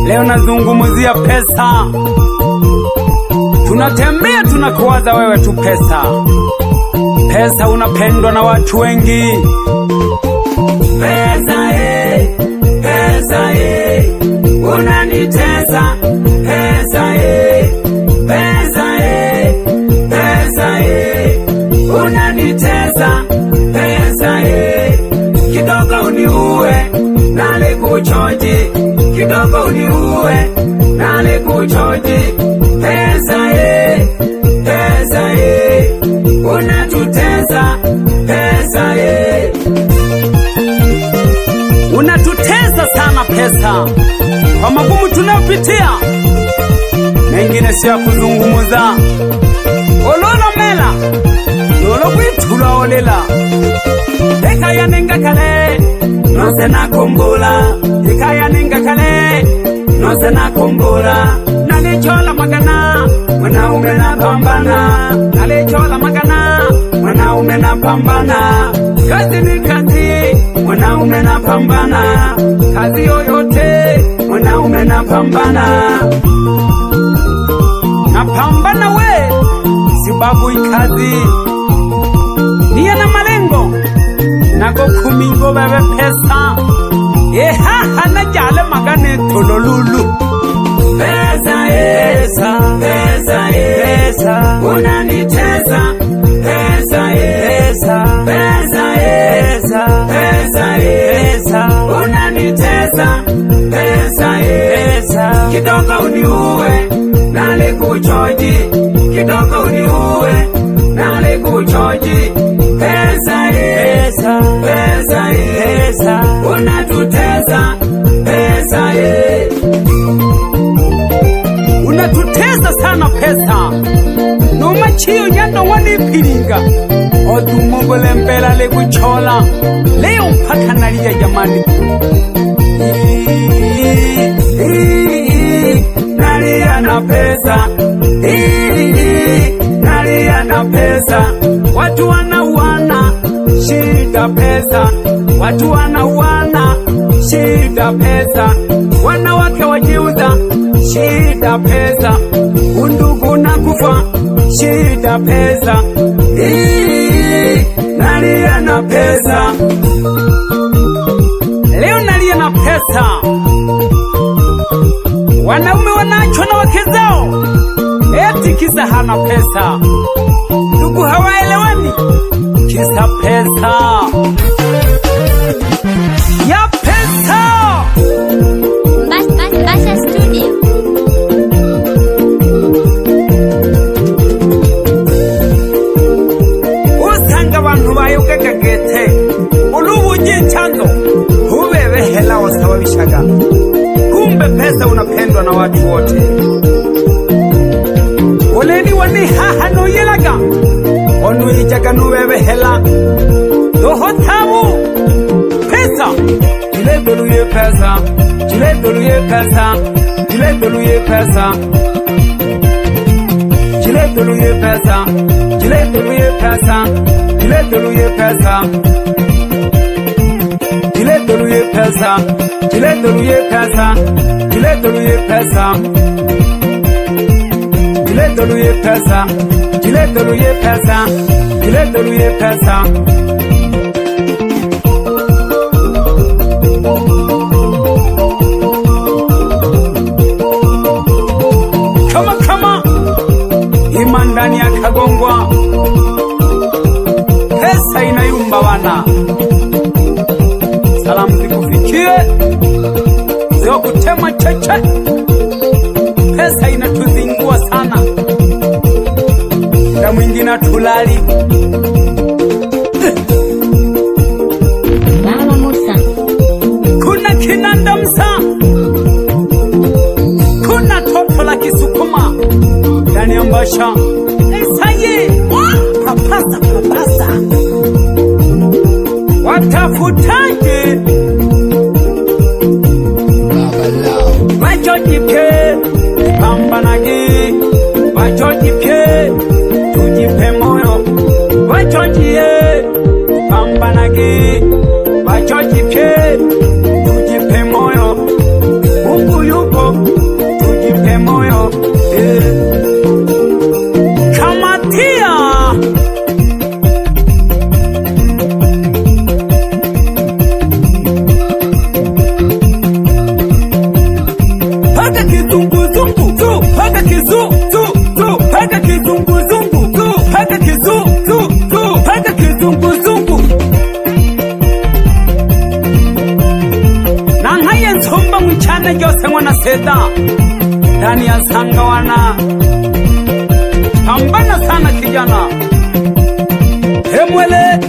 Leo nazungumzia pesa. Tunatembea tunakuwaza wewe tu pesa. Pesa unapendwa na watu wengi. Pesa pesa unanitesa. Pesa pesa pesa unanitesa. Pesa kidogo uniue nale kuchoji. Kidogo uniue nale kuchoji. Pesa pesa unatutesa. Pesa unatutesa sana pesa. Kwa magumu tunayopitia mengine si ya kuzungumuza. Olola mela lolo kwitula olela. Ekaya nenga kale nose nakumbula. Ekaya nenga kale nose nakumbula. Nalichola magana mwanaume napambana. Nalichola magana mwanaume napambana. Kazi ni kazi mwanaume napambana. Kazi yoyote mwanaume napambana. Napambana we sababu ikazi niya na malengo. Nako kumingo bebe pesa. Hana jale magane tololulu. Pesa pesa pesa unanitesa. Pesa pesa pesa pesa unanitesa. Pesa kidogo uniue nale kuchoji. Kidogo uniue nale kuchoji. Pesa pesa unatutesa. Pesa unatutesa sana pesa. Noma chiyo nyando wanipiringa. Odumobole mbela le kuchola. Leo mpaka nalia jamani. Nalia na pesa. Nalia na pesa. Watu wanauana shida pesa. Watu wanauana shida pesa. Wanawake wajiuza shida pesa. Undugu na kufa shida pesa. Nalia na pesa. Leo nalia na pesa. Wanaume wanachwa na wake zao eti kisa hana pesa. Ndugu hawaelewani kisa pesa. Ya pesa. Basha Studio. Usanga abantu bayoga kagete. Ulubuji chanzo hubebe hela wasababishaga. Kumbe pesa unapendwa na watu wote. Oleni wani hano yelaga. Onu ijaga nubebe hela. Doho tabu pesa. Jile doluye pesa. Jile doluye pesa. Jile doluye pesa. Jile doluye pesa. Jile doluye pesa. Jile doluye pesa. Jile doluye pesa. Jile doluye pesa. Jile doluye pesa. Jile doluye pesa. Jile doluye pesa. Jile doluye pesa. Kama imandani ya kagongwa. Pesa inayumba wana. Salamu zikufikie. Zio kutema cheche. Pesa inatuzingua sana. Na mwingine tulali. Mama Musa. Kuna kinanda msa. Kuna toto la kisukuma. Ndani ya mbasha. Esaye. Papasa. Watafutaje. Wachojipye. Pambanagi. Wachojipye. Tujipe moyo. Wachojie. Pambanagi. Wachojipye. Tujipe moyo. Mungu yupo. Cheda ndani ya Sangawana. Pambana sana kijana. Hemwele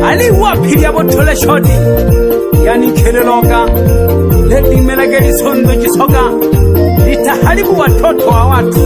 Ali wapi ya botole shoti yani Kereloga leti melageli sondo jisoga litaharibu watoto wa watu.